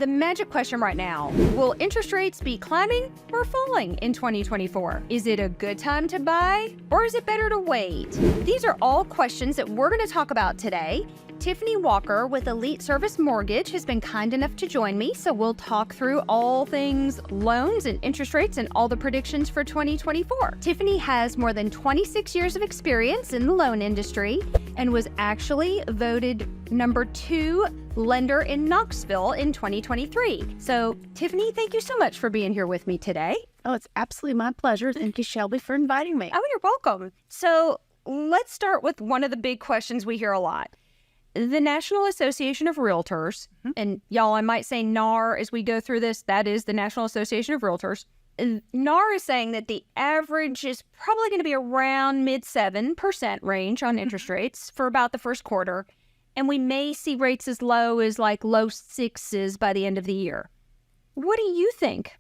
the magic question right now. Will interest rates be climbing or falling in 2024? Is it a good time to buy or is it better to wait? These are all questions that we're going to talk about today. Tiffany Walker with Elite Service Mortgage has been kind enough to join me, so we'll talk through all things loans and interest rates and all the predictions for 2024. Tiffany has more than 26 years of experience in the loan industry and was actually voted number 2 lender in Knoxville in 2023. So, Tiffany, thank you so much for being here with me today. Oh, it's absolutely my pleasure. Thank you, Shelby, for inviting me. Oh, you're welcome. So, let's start with one of the big questions we hear a lot. The National Association of Realtors, and y'all, I might say NAR as we go through this, that is the National Association of Realtors. NAR is saying that the average is probably going to be around mid 7% range on interest rates for about the first quarter. And we may see rates as low as like low 6s by the end of the year. What do you think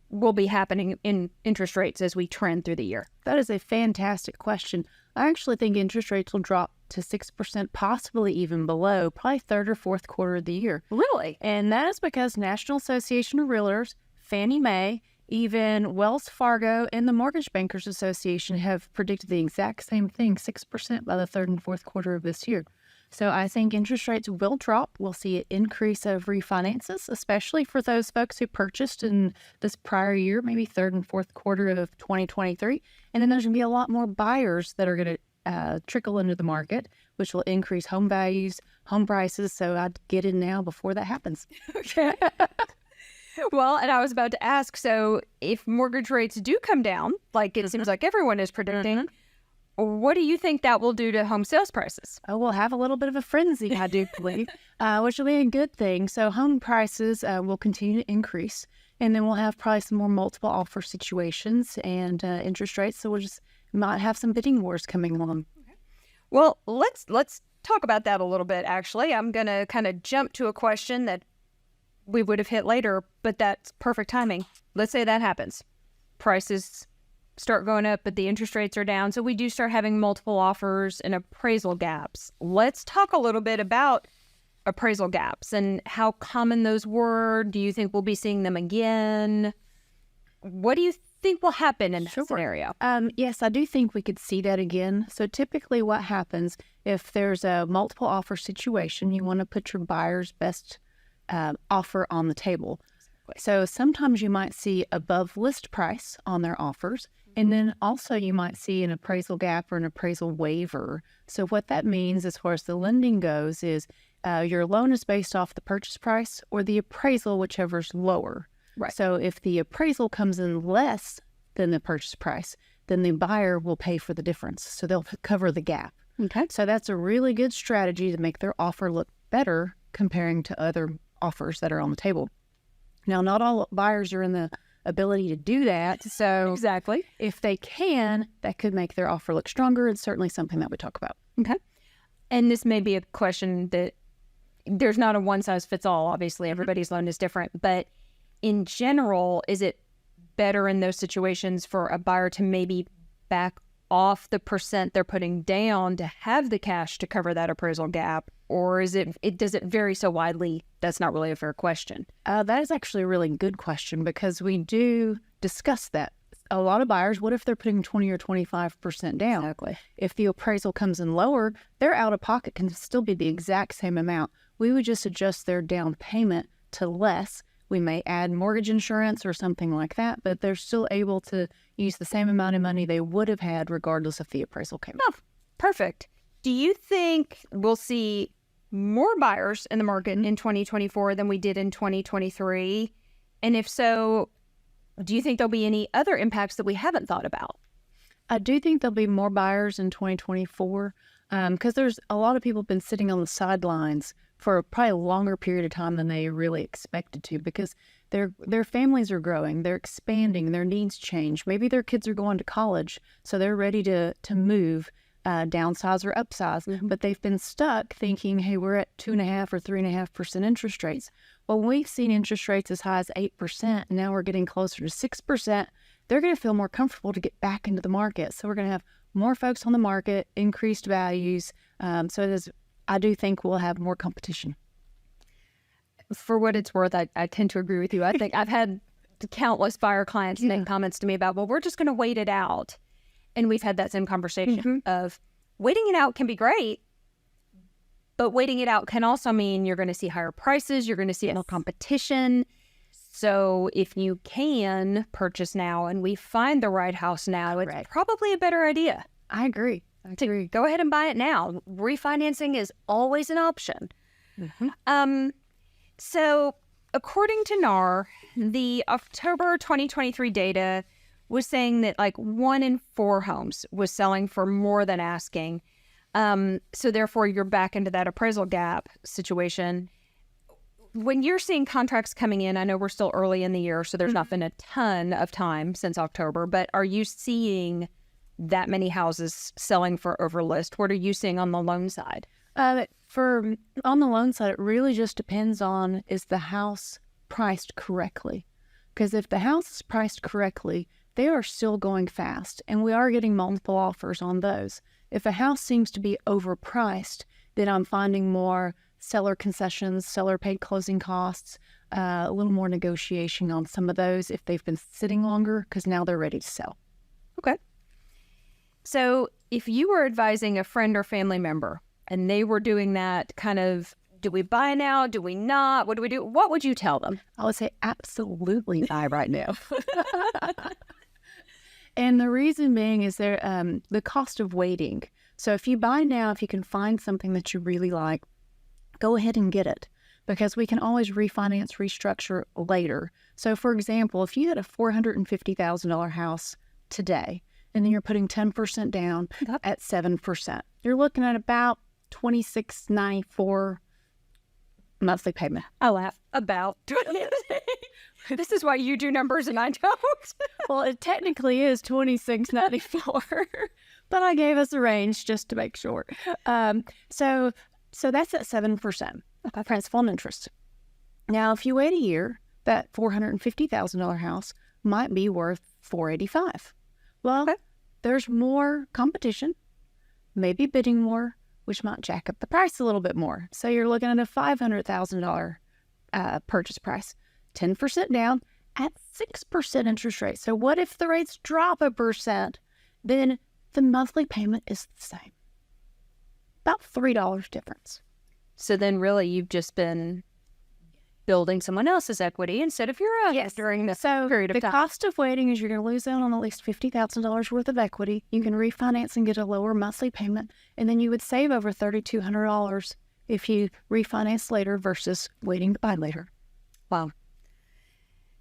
will be happening in interest rates as we trend through the year? That is a fantastic question. I actually think interest rates will drop to 6%, possibly even below, probably third or fourth quarter of the year. Really? And that is because National Association of Realtors, Fannie Mae, even Wells Fargo, and the Mortgage Bankers Association have predicted the exact same thing, 6% by the third and fourth quarter of this year. So I think interest rates will drop. We'll see an increase of refinances, especially for those folks who purchased in this prior year, maybe third and fourth quarter of 2023. And then there's going to be a lot more buyers that are going to trickle into the market, which will increase home values, home prices. So I'd get in now before that happens. Okay. Well, and I was about to ask, so if mortgage rates do come down, like it seems like everyone is predicting, what do you think that will do to home sales prices? Oh, we'll have a little bit of a frenzy, I do believe, which will be a good thing. So home prices will continue to increase, and then we'll have probably some more multiple offer situations and interest rates. So we'll just might have some bidding wars coming along. Okay. Well, let's talk about that a little bit, actually. I'm going to kind of jump to a question that we would have hit later, but that's perfect timing. Let's say that happens. Prices start going up, but the interest rates are down. So we do start having multiple offers and appraisal gaps. Let's talk a little bit about appraisal gaps and how common those were. Do you think we'll be seeing them again? What do you think will happen in that scenario? Yes, I do think we could see that again. So typically what happens if there's a multiple offer situation, you want to put your buyer's best offer on the table. So sometimes you might see above list price on their offers. And then also you might see an appraisal gap or an appraisal waiver. So what that means as far as the lending goes is your loan is based off the purchase price or the appraisal, whichever's lower. Right. So if the appraisal comes in less than the purchase price, then the buyer will pay for the difference. So they'll cover the gap. Okay. So that's a really good strategy to make their offer look better comparing to other offers that are on the table. Now, not all buyers are in the ability to do that. So exactly, if they can, that could make their offer look stronger. It's certainly something that we talk about. Okay. And this may be a question that there's not a one size fits all. Obviously, everybody's loan is different. But in general, is it better in those situations for a buyer to maybe back off the percent they're putting down to have the cash to cover that appraisal gap? Or does it vary so widely? That's not really a fair question. That is actually a really good question because we do discuss that. A lot of buyers, what if they're putting 20 or 25% down? Exactly. If the appraisal comes in lower, their out-of-pocket can still be the exact same amount. We would just adjust their down payment to less. We may add mortgage insurance or something like that, but they're still able to use the same amount of money they would have had regardless if the appraisal came up. Perfect. Do you think we'll see more buyers in the market in 2024 than we did in 2023? And if so, do you think there'll be any other impacts that we haven't thought about? I do think there'll be more buyers in 2024 because there's a lot of people have been sitting on the sidelines for probably a longer period of time than they really expected to because their families are growing, they're expanding, their needs change. Maybe their kids are going to college, so they're ready to move, downsize or upsize, but they've been stuck thinking, hey, we're at 2.5% or 3.5% interest rates. Well, we've seen interest rates as high as 8%, and now we're getting closer to 6%. They're going to feel more comfortable to get back into the market. So we're going to have more folks on the market, increased values. I do think we'll have more competition. For what it's worth, I tend to agree with you. I think I've had countless buyer clients make comments to me about, well, we're just going to wait it out. And we've had that same conversation of waiting it out can be great, but waiting it out can also mean you're going to see higher prices. You're going to see more competition. So if you can purchase now and we find the right house now, it's probably a better idea. I agree. To go ahead and buy it now. Refinancing is always an option. So according to NAR, the October 2023 data was saying that like 1 in 4 homes was selling for more than asking. So therefore, you're back into that appraisal gap situation. When you're seeing contracts coming in, I know we're still early in the year, so there's not been a ton of time since October, but are you seeing that many houses selling for over list? What are you seeing on the loan side? On the loan side, it really just depends on, is the house priced correctly? Because if the house is priced correctly, they are still going fast, and we are getting multiple offers on those. If a house seems to be overpriced, then I'm finding more seller concessions, seller paid closing costs, a little more negotiation on some of those if they've been sitting longer, because now they're ready to sell. Okay. So if you were advising a friend or family member and they were doing that kind of, do we buy now? Do we not? What do we do? What would you tell them? I would say absolutely buy right now. And the reason being is the cost of waiting. So if you buy now, if you can find something that you really like, go ahead and get it, because we can always refinance, restructure later. So for example, if you had a $450,000 house today, and then you're putting 10% down at 7%, you're looking at about $26.94 monthly payment. I laugh about. This is why you do numbers and I don't. Well, it technically is $26.94, but I gave us a range just to make sure. So that's at 7% principal and interest. Now, if you wait a year, that $450,000 house might be worth $485,000. Well, there's more competition, maybe bidding more, which might jack up the price a little bit more. So you're looking at a $500,000 purchase price, 10% down at 6% interest rate. So what if the rates drop 1%? Then the monthly payment is the same. About $3 difference. So then really you've just been building someone else's equity instead of your own during this period of time. The cost of waiting is you're going to lose out on at least $50,000 worth of equity. You can refinance and get a lower monthly payment, and then you would save over $3,200 if you refinance later versus waiting to buy later. Wow.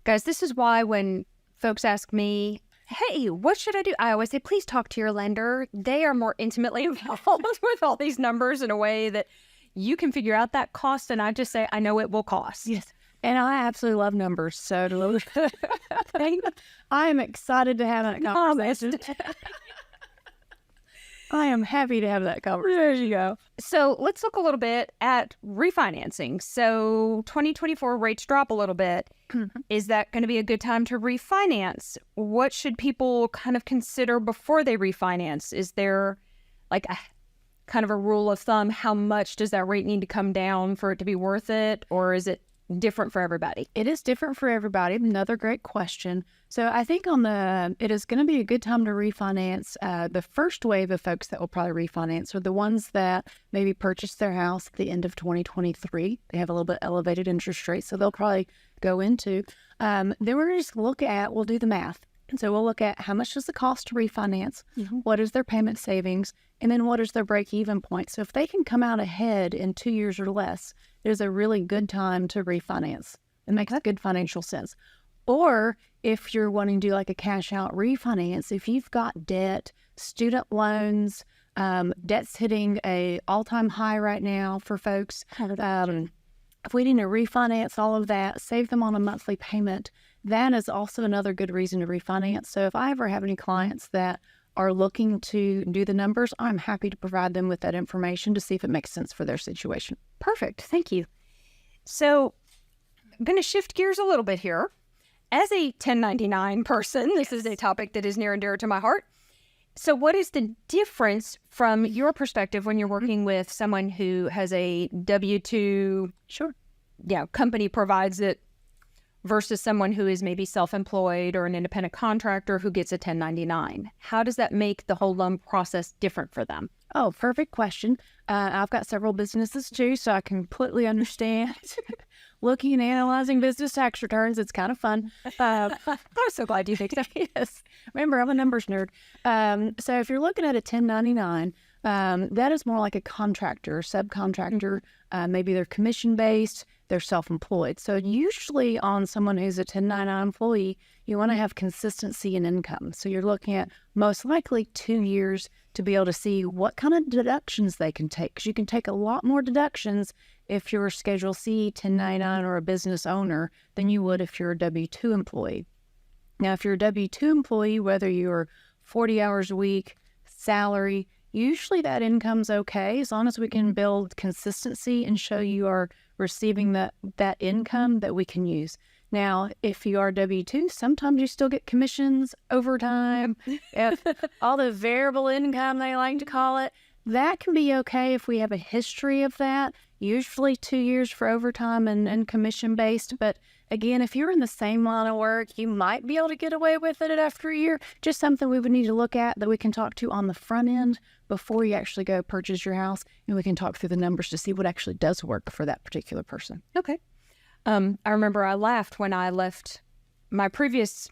Guys, this is why when folks ask me, hey, what should I do? I always say, please talk to your lender. They are more intimately involved with all these numbers in a way that you can figure out that cost. And I just say, I know it will cost. Yes. And I absolutely love numbers. So I am excited to have that conversation. I am happy to have that conversation. There you go. So let's look a little bit at refinancing. So 2024 rates drop a little bit. Is that going to be a good time to refinance? What should people kind of consider before they refinance? Is there like a kind of a rule of thumb? How much does that rate need to come down for it to be worth it? Or is it different for everybody? It is different for everybody. Another great question. So I think it is going to be a good time to refinance. The first wave of folks that will probably refinance are the ones that maybe purchased their house at the end of 2023. They have a little bit elevated interest rates, so they'll probably go into. Then we're going to just we'll do the math. And so we'll look at how much does it cost to refinance, what is their payment savings, and then what is their break-even point. So if they can come out ahead in 2 years or less, it is a really good time to refinance. It makes good financial sense. Or if you're wanting to do like a cash-out refinance, if you've got debt, student loans, debt's hitting a all-time high right now for folks. If we need to refinance all of that, save them on a monthly payment, that is also another good reason to refinance. So if I ever have any clients that are looking to do the numbers, I'm happy to provide them with that information to see if it makes sense for their situation. Perfect. Thank you. So I'm going to shift gears a little bit here. As a 1099 person, this is a topic that is near and dear to my heart. So what is the difference from your perspective when you're working with someone who has a W-2 company provides it versus someone who is maybe self-employed or an independent contractor who gets a 1099? How does that make the whole loan process different for them? Oh, perfect question. I've got several businesses too, so I completely understand. Looking and analyzing business tax returns, it's kind of fun. I'm so glad you think so. Yes. Remember, I'm a numbers nerd. So if you're looking at a 1099, that is more like a contractor, subcontractor. Maybe they're commission-based, they're self-employed. So usually on someone who's a 1099 employee, you want to have consistency in income. So you're looking at most likely 2 years to be able to see what kind of deductions they can take. Because you can take a lot more deductions if you're a Schedule C, 1099, or a business owner than you would if you're a W-2 employee. Now, if you're a W-2 employee, whether you're 40 hours a week, salary, usually that income's okay as long as we can build consistency and show you are receiving that income that we can use. Now, if you are W-2, sometimes you still get commissions, overtime, all the variable income they like to call it. That can be okay if we have a history of that, usually 2 years for overtime and commission-based. But again, if you're in the same line of work, you might be able to get away with it after a year. Just something we would need to look at that we can talk to on the front end before you actually go purchase your house. And we can talk through the numbers to see what actually does work for that particular person. Okay. I remember I laughed when I left my previous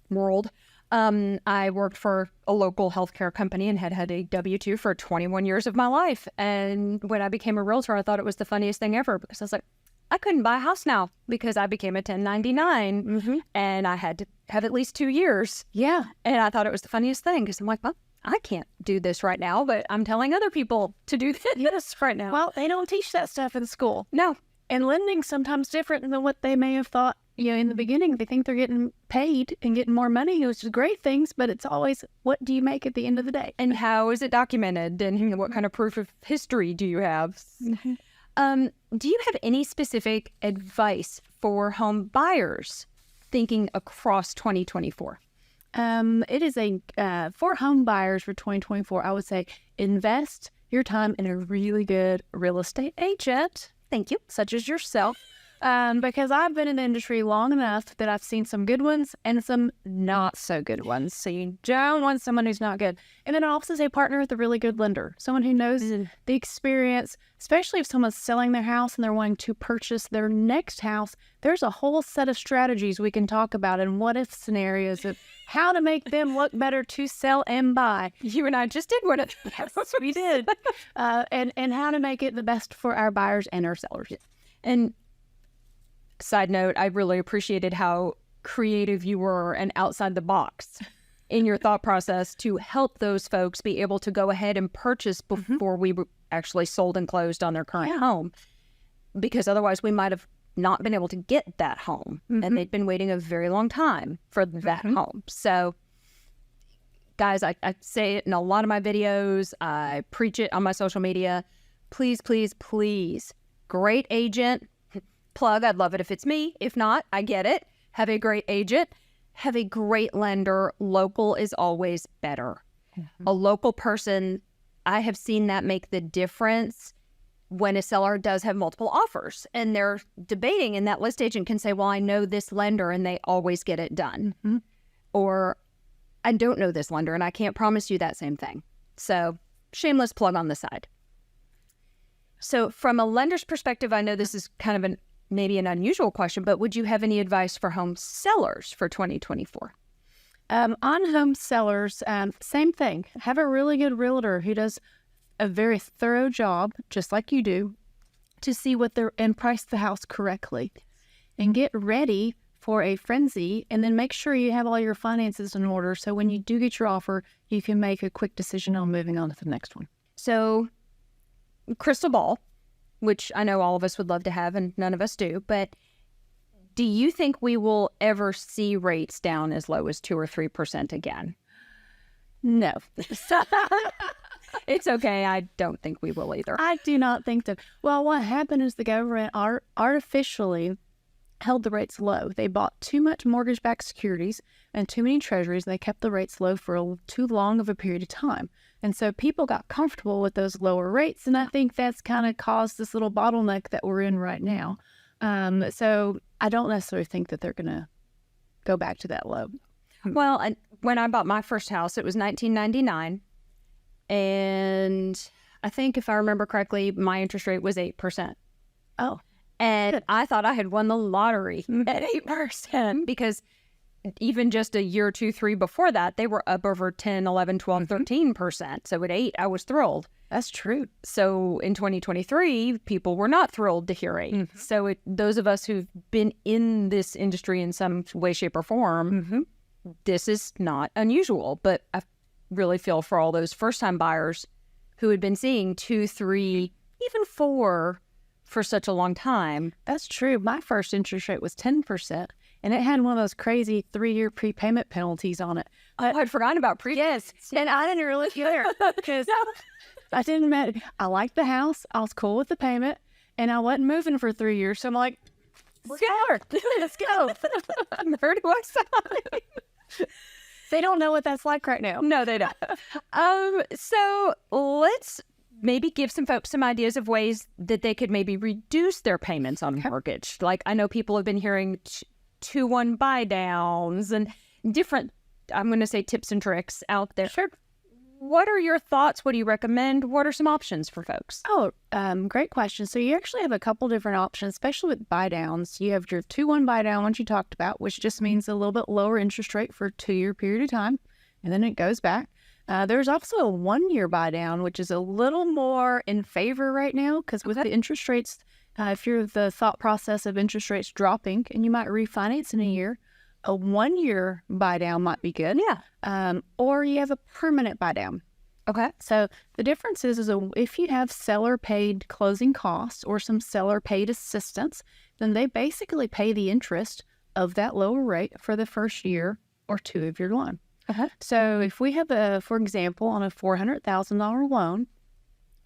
world. I worked for a local healthcare company and had a W-2 for 21 years of my life. And when I became a realtor, I thought it was the funniest thing ever because I was like, I couldn't buy a house now because I became a 1099 and I had to have at least 2 years. Yeah. And I thought it was the funniest thing because I'm like, well, I can't do this right now, but I'm telling other people to do this right now. Well, they don't teach that stuff in school. No. And lending's sometimes different than what they may have thought. In the beginning, they think they're getting paid and getting more money, which is great things, but it's always, what do you make at the end of the day? And how is it documented? And what kind of proof of history do you have? Do you have any specific advice for home buyers thinking across 2024? It is for home buyers for 2024, I would say invest your time in a really good real estate agent. Thank you. Such as yourself. Because I've been in the industry long enough that I've seen some good ones and some not so good ones. So you don't want someone who's not good. And then also say partner with a really good lender, someone who knows the experience, especially if someone's selling their house and they're wanting to purchase their next house. There's a whole set of strategies we can talk about and what if scenarios of how to make them look better to sell and buy. You and I just did one of those. Yes, we did. And how to make it the best for our buyers and our sellers. And side note, I really appreciated how creative you were and outside the box in your thought process to help those folks be able to go ahead and purchase before we were actually sold and closed on their current home. Because otherwise we might have not been able to get that home. And they'd been waiting a very long time for that home. So, guys, I say it in a lot of my videos. I preach it on my social media. Please, please, please, great agent. Plug, I'd love it if it's me. If not, I get it. Have a great agent. Have a great lender. Local is always better. A local person, I have seen that make the difference when a seller does have multiple offers and they're debating, and that list agent can say, well, I know this lender and they always get it done. Or I don't know this lender and I can't promise you that same thing. So shameless plug on the side. So from a lender's perspective, I know this is kind of maybe an unusual question, but would you have any advice for home sellers for 2024? On home sellers, same thing. Have a really good realtor who does a very thorough job, just like you do, to see and price the house correctly. And get ready for a frenzy, and then make sure you have all your finances in order so when you do get your offer, you can make a quick decision on moving on to the next one. So, crystal ball, which I know all of us would love to have and none of us do, but do you think we will ever see rates down as low as 2 or 3% again? No. It's okay. I don't think we will either. I do not think so. Well, what happened is the government artificially held the rates low. They bought too much mortgage-backed securities and too many treasuries, and they kept the rates low for too long of a period of time. And so people got comfortable with those lower rates, and I think that's kind of caused this little bottleneck that we're in right now. So I don't necessarily think that they're going to go back to that low. Well, when I bought my first house, it was 1999. And I think if I remember correctly, my interest rate was 8%. Oh. And I thought I had won the lottery at 8% because even just a year, 2, 3 before that, they were up over 10, 11, 12, 13%. So at 8, I was thrilled. That's true. So in 2023, people were not thrilled to hear 8. So those of us who've been in this industry in some way, shape, or form, this is not unusual. But I really feel for all those first-time buyers who had been seeing 2, 3, even 4 for such a long time. That's true. My first interest rate was 10%, and it had one of those crazy 3-year prepayment penalties on it. I'd forgotten about Yes, and I didn't really care because I didn't matter. I liked the house. I was cool with the payment, and I wasn't moving for 3 years. So I'm like, let's go. Where do I sign? They don't know what that's like right now. No, they don't. So let's maybe give some folks some ideas of ways that they could maybe reduce their payments on a mortgage. Like I know people have been hearing 2-1 buy downs and different, I'm going to say tips and tricks out there. Sure. What are your thoughts? What do you recommend? What are some options for folks? Oh, great question. So you actually have a couple different options, especially with buy downs. You have your 2-1 buy down, which you talked about, which just means a little bit lower interest rate for a 2-year period of time, and then it goes back. There's also a 1-year buy down, which is a little more in favor right now because with the interest rates, if you're the thought process of interest rates dropping and you might refinance in a year, a 1-year buy down might be good. Yeah. Or you have a permanent buy down. Okay. So the difference is if you have seller paid closing costs or some seller paid assistance, then they basically pay the interest of that lower rate for the first year or 2 of your loan. So if we have for example, on a $400,000 loan,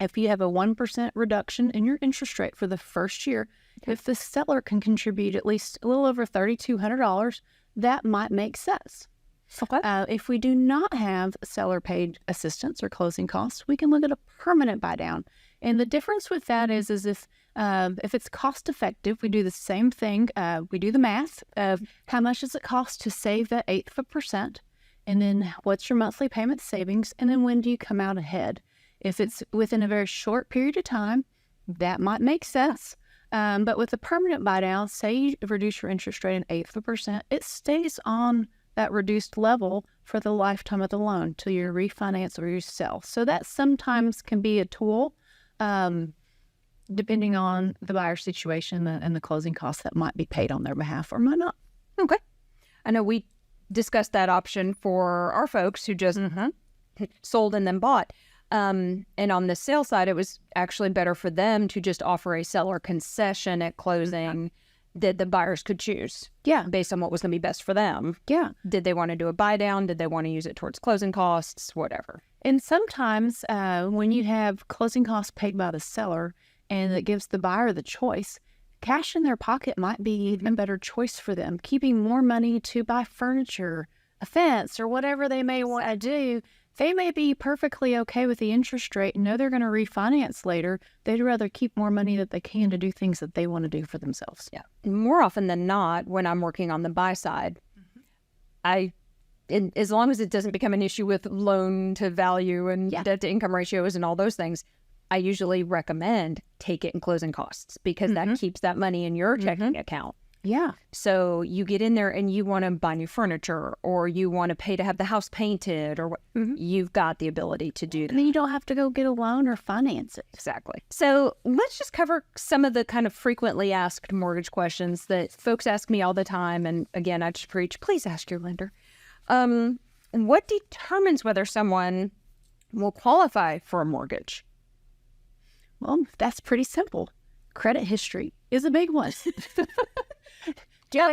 if you have a 1% reduction in your interest rate for the first year, if the seller can contribute at least a little over $3,200, that might make sense. If we do not have seller paid assistance or closing costs, we can look at a permanent buy down. And the difference with that is if it's cost effective, we do the same thing. We do the math of how much does it cost to save that 1/8 of a percent, and then what's your monthly payment savings, and then when do you come out ahead? If it's within a very short period of time, that might make sense. But with a permanent buy down, say you reduce your interest rate an 1/8 of a percent, it stays on that reduced level for the lifetime of the loan till you refinance or you sell. So that sometimes can be a tool, depending on the buyer's situation and the closing costs that might be paid on their behalf or might not. Okay. I know we discussed that option for our folks who just sold and then bought. And on the sale side, it was actually better for them to just offer a seller concession at closing that the buyers could choose. Yeah. Based on what was going to be best for them. Yeah. Did they want to do a buy down? Did they want to use it towards closing costs? Whatever. And sometimes when you have closing costs paid by the seller and it gives the buyer the choice, cash in their pocket might be even a better choice for them. Keeping more money to buy furniture, a fence, or whatever they may want to do, they may be perfectly okay with the interest rate and know they're going to refinance later. They'd rather keep more money that they can to do things that they want to do for themselves. Yeah. More often than not, when I'm working on the buy side, as long as it doesn't become an issue with loan to value and debt to income ratios and all those things, I usually recommend take it in closing costs because that keeps that money in your checking account. Yeah. So you get in there and you want to buy new furniture or you want to pay to have the house painted or what, you've got the ability to do that. And then you don't have to go get a loan or finance it. Exactly. So let's just cover some of the kind of frequently asked mortgage questions that folks ask me all the time. And again, I just preach, please ask your lender. And what determines whether someone will qualify for a mortgage? Well, that's pretty simple. Credit history is a big one. Do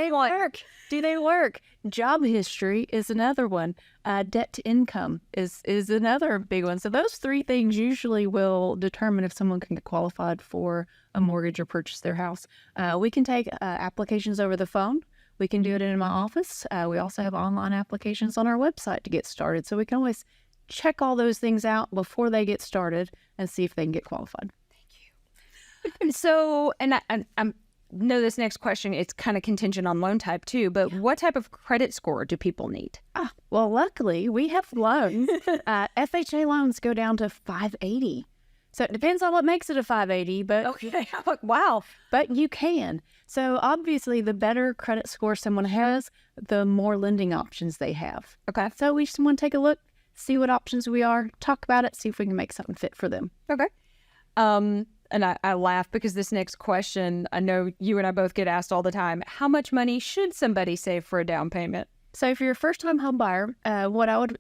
they work? Job history is another one. Debt to income is another big one. So those 3 things usually will determine if someone can get qualified for a mortgage or purchase their house. We can take applications over the phone. We can do it in my office. We also have online applications on our website to get started. So we can always check all those things out before they get started and see if they can get qualified. So, and know this next question, it's kind of contingent on loan type too, but what type of credit score do people need? Well, luckily, we have loans. FHA loans go down to 580. So it depends on what makes it a 580, but Okay. Wow. but you can. So obviously, the better credit score someone has, the more lending options they have. Okay. So we just want to take a look, see what options we are, talk about it, see if we can make something fit for them. Okay. And I laugh because this next question, I know you and I both get asked all the time. How much money should somebody save for a down payment? So if you're a first-time home buyer,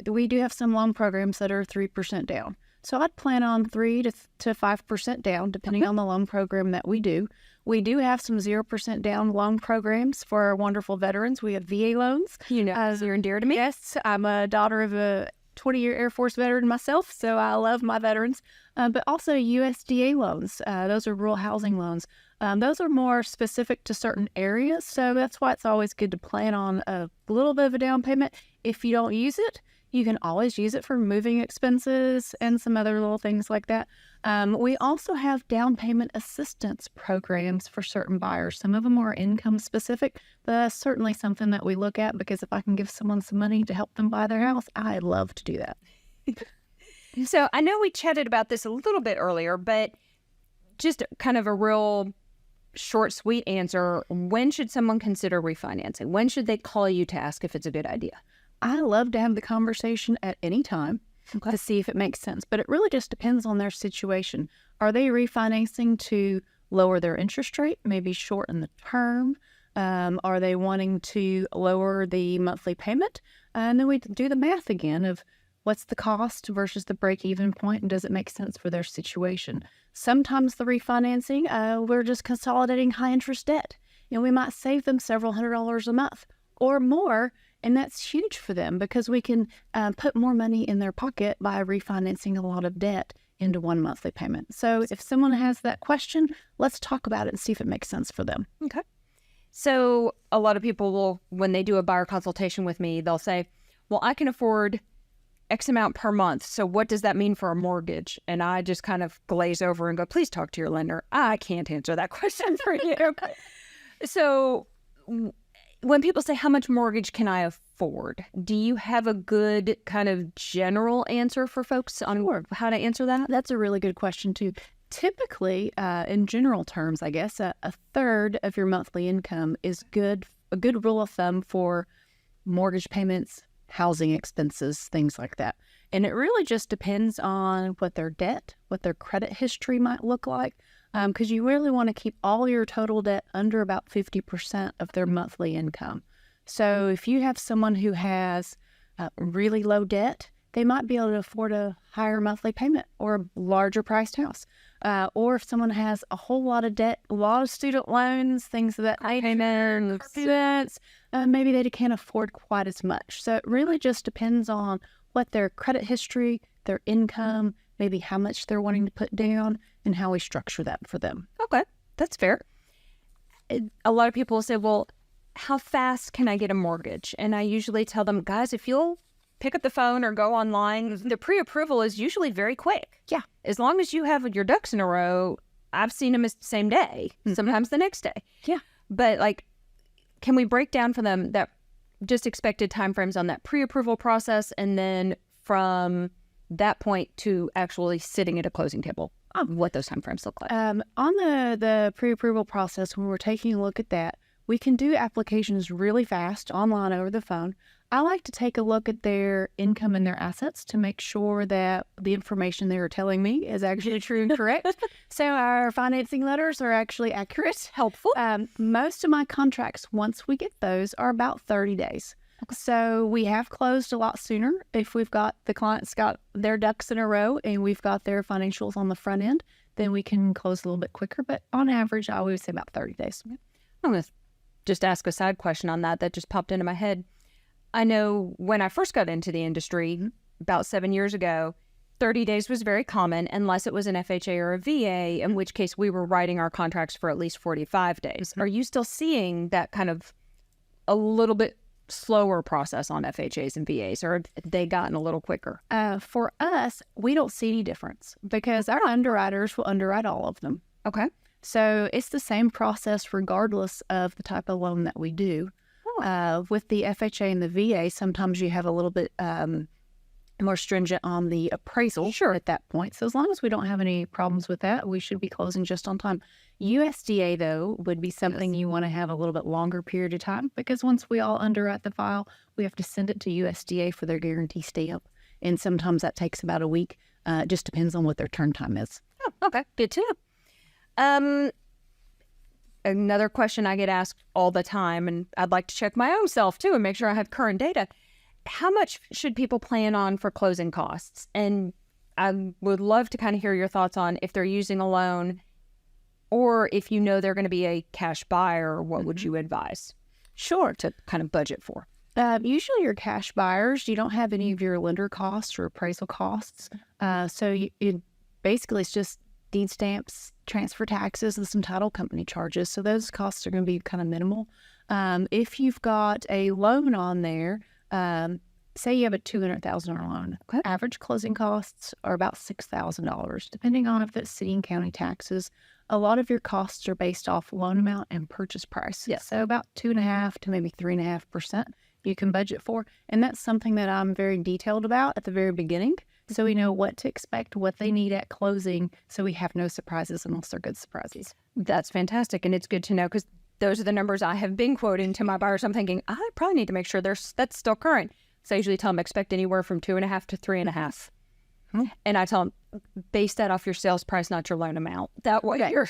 we do have some loan programs that are 3% down. So I'd plan on 3 to 5% down, depending on the loan program that we do. We do have some 0% down loan programs for our wonderful veterans. We have VA loans. You know, near and dear to me. Yes, I'm a daughter of a 20-year Air Force veteran myself, so I love my veterans. But also USDA loans. Those are rural housing loans. Those are more specific to certain areas, so that's why it's always good to plan on a little bit of a down payment. If you don't use it, you can always use it for moving expenses and some other little things like that. We also have down payment assistance programs for certain buyers. Some of them are income specific, but that's certainly something that we look at, because if I can give someone some money to help them buy their house, I'd love to do that. So I know we chatted about this a little bit earlier, but just kind of a real short, sweet answer. When should someone consider refinancing? When should they call you to ask if it's a good idea? I love to have the conversation at any time to see if it makes sense, but it really just depends on their situation. Are they refinancing to lower their interest rate, maybe shorten the term? Are they wanting to lower the monthly payment? And then we do the math again of what's the cost versus the break-even point, and does it make sense for their situation? Sometimes the refinancing, we're just consolidating high-interest debt. We might save them several $100s a month or more, and that's huge for them because we can put more money in their pocket by refinancing a lot of debt into one monthly payment. So if someone has that question, let's talk about it and see if it makes sense for them. Okay. So a lot of people will, when they do a buyer consultation with me, they'll say, well, I can afford X amount per month. So what does that mean for a mortgage? And I just kind of glaze over and go, please talk to your lender. I can't answer that question for you. So when people say, how much mortgage can I afford? Do you have a good kind of general answer for folks on how to answer that? That's a really good question too. Typically, in general terms, I guess, a third of your monthly income is good. A good rule of thumb for mortgage payments, housing expenses, things like that. And it really just depends on what their debt, what their credit history might look like, because you really want to keep all your total debt under about 50% of their monthly income. So if you have someone who has really low debt, they might be able to afford a higher monthly payment or a larger priced house. Or if someone has a whole lot of debt, a lot of student loans, things of that nature, maybe they can't afford quite as much. So it really just depends on what their credit history, their income, maybe how much they're wanting to put down, and how we structure that for them. Okay, that's fair. A lot of people will say, well, how fast can I get a mortgage? And I usually tell them, guys, if you'll pick up the phone or go online, the pre-approval is usually very quick. Yeah. As long as you have your ducks in a row, I've seen them as the same day, sometimes the next day. Yeah. But can we break down for them that just expected timeframes on that pre-approval process, and then from that point to actually sitting at a closing table, what those timeframes look like? On the pre-approval process, when we're taking a look at that, we can do applications really fast online over the phone. I like to take a look at their income and their assets to make sure that the information they're telling me is actually true and correct. So our financing letters are actually accurate. Helpful. Most of my contracts, once we get those, are about 30 days. Okay. So we have closed a lot sooner if we've got the client's got their ducks in a row and we've got their financials on the front end, then we can close a little bit quicker. But on average, I always say about 30 days. I'm going to just ask a side question on that just popped into my head. I know when I first got into the industry about 7 years ago, 30 days was very common unless it was an FHA or a VA, in which case we were writing our contracts for at least 45 days. Are you still seeing that kind of a little bit slower process on FHAs and VAs, or have they gotten a little quicker? For us, we don't see any difference because our underwriters will underwrite all of them. Okay. So it's the same process regardless of the type of loan that we do. With the FHA and the VA, sometimes you have a little bit more stringent on the appraisal at that point. So as long as we don't have any problems with that, we should be closing just on time. USDA, though, would be something you want to have a little bit longer period of time, because once we all underwrite the file, we have to send it to USDA for their guarantee stamp. And sometimes that takes about a week. It just depends on what their turn time is. Oh, okay. Good to know. Another question I get asked all the time, and I'd like to check my own self too and make sure I have current data. How much should people plan on for closing costs? And I would love to kind of hear your thoughts on if they're using a loan, or if you know they're going to be a cash buyer, what would you advise? Sure. To kind of budget for? Usually your cash buyers, you don't have any of your lender costs or appraisal costs. So basically it's just deed stamps, transfer taxes, and some title company charges. So those costs are going to be kind of minimal. If you've got a loan on there, say you have a $200,000 loan, average closing costs are about $6,000, depending on if it's city and county taxes. A lot of your costs are based off loan amount and purchase price. Yes. So about 2.5% to maybe 3.5% you can budget for. And that's something that I'm very detailed about at the very beginning. So we know what to expect, what they need at closing, so we have no surprises unless they're good surprises. That's fantastic. And it's good to know, because those are the numbers I have been quoting to my buyers. I'm thinking, I probably need to make sure that's still current. So I usually tell them expect anywhere from 2.5 to 3.5. And I tell them, base that off your sales price, not your loan amount. That way you're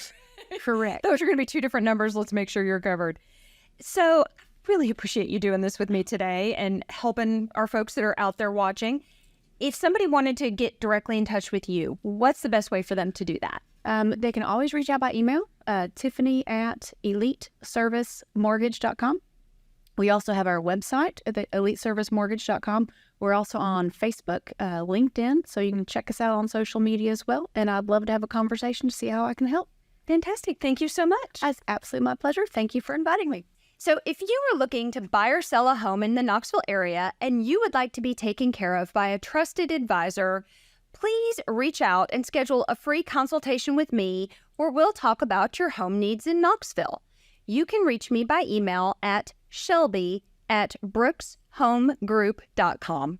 correct. Those are going to be two different numbers. Let's make sure you're covered. So really appreciate you doing this with me today and helping our folks that are out there watching. If somebody wanted to get directly in touch with you, what's the best way for them to do that? They can always reach out by email, Tiffany@EliteServiceMortgage.com. We also have our website at EliteServiceMortgage.com. We're also on Facebook, LinkedIn, so you can check us out on social media as well. And I'd love to have a conversation to see how I can help. Fantastic. Thank you so much. It's absolutely my pleasure. Thank you for inviting me. So if you are looking to buy or sell a home in the Knoxville area and you would like to be taken care of by a trusted advisor, please reach out and schedule a free consultation with me where we'll talk about your home needs in Knoxville. You can reach me by email at Shelby@brookshomegroup.com.